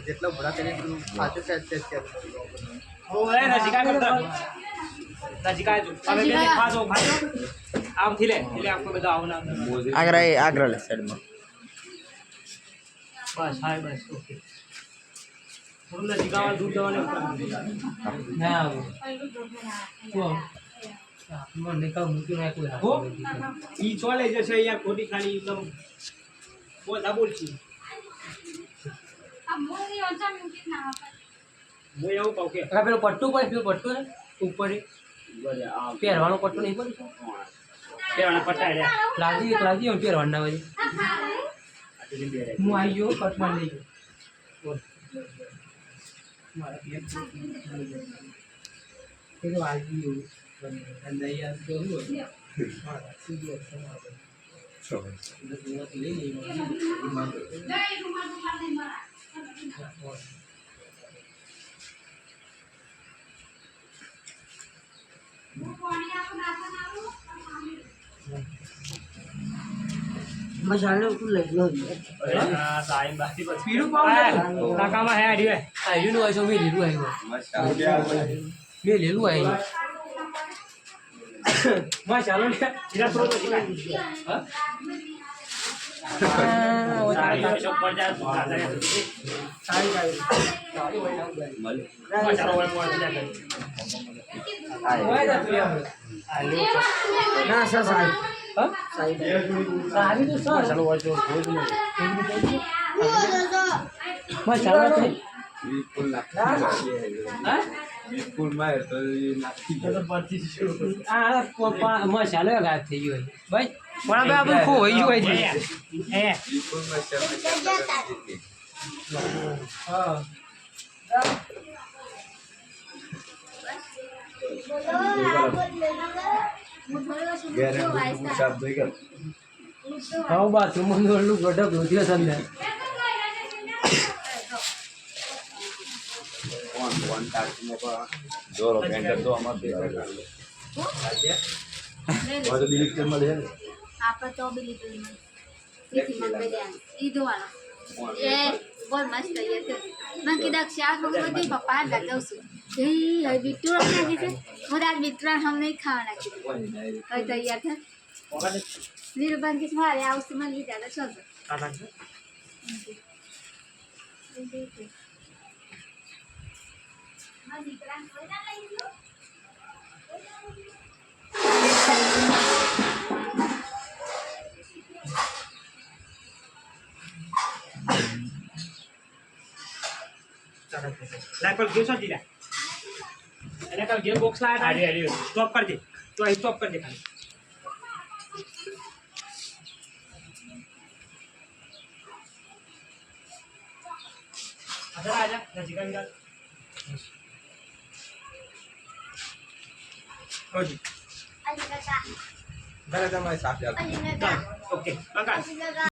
જેટલો ભરા કરી પાછું સેટ કર ઓય નજીકા કરતા નજીકા જો હવે બેને ખાજો આમ થી લે એટલે આપકો બધા આવના આગ્રા લે સાઈડમાં બસ હાય બસ ઓકે થોડું નજીકા વાળ દૂધ દવાને ના આવો તો મને કહું મૂકી નાખું હો ઈ ચોલે જશે યાર ખોટી ખાલી એકદમ બોધા બોલછી મોરી ઓછા મૂકી ના હું એવું કહું કે પેલો પટ્ટું પર પેલો પટ્ટું ને ઉપર પહેરવાનો પટ્ટો નહીં પડે કેવાના પટાડે લાગી પહેરવાનું ના હોય હું આવી ગયો કટમાં લઈ ગયો મારા પેલો આવી ગયો અને યાર કેવું મારા સીધો લઈ લઈ મસાલો લઈ લો હા સાઈન બાકી બસ પીળું પાઉં કાકામાં હે આડી આયુ નું આયુ મે લીલું આયુ મસાલો ને જીરા થોડો જીરા હા સારી શોપ પર જા સારી મસાલો હોય મોડ જા ઓય જા તું યાર ના સર સાહેબ હા સારી તો સર મસાલો હોય તો રોજ નો મસાલો છે બિલકુલ નાખી હા બિલકુલ માર તો નાખી તો પરથી શરૂ આ મસાલો ગાયબ થઈ ગયો ભાઈ પણ આપણે ખોઈ ગયું છે હે બિલકુલ મસાલો હા ગેરંટી સાફ થઈ ગયો હા બા તું મને ઓલું ગડક લોધ્યો સંદે કોણ ટાકીને પણ જોરો પેન્ટર તો અમાર તે તો ડિલીટ કરી મળે ને આપણે તો બી લીધું નથી મંગે જાય ઈ દોવાના એ બોલ મસ્ત તૈયાર છે મને કીધા શાક બધી પપ્પા લગાવ છું એ બીટું નાખી છે હું આજ બીટરા હમ નહીં ખાવા નાખી કઈ તૈયાર છે વીરબાન કે મારે આવશે મને લીધા તો ચાલતો માં દીકરા કોઈ ના લઈ લો લાઈક પર ગયો છો જીરા એને કલ ગેમ બોક્સ લાયા આડી આડી સ્ટોપ कर दे तो અહીં સ્ટોપ कर दे ખાલી आजा नजीका विराट हो जी અલી કાકા તમારે સાફ અલી કાકા ओके काका અલી કાકા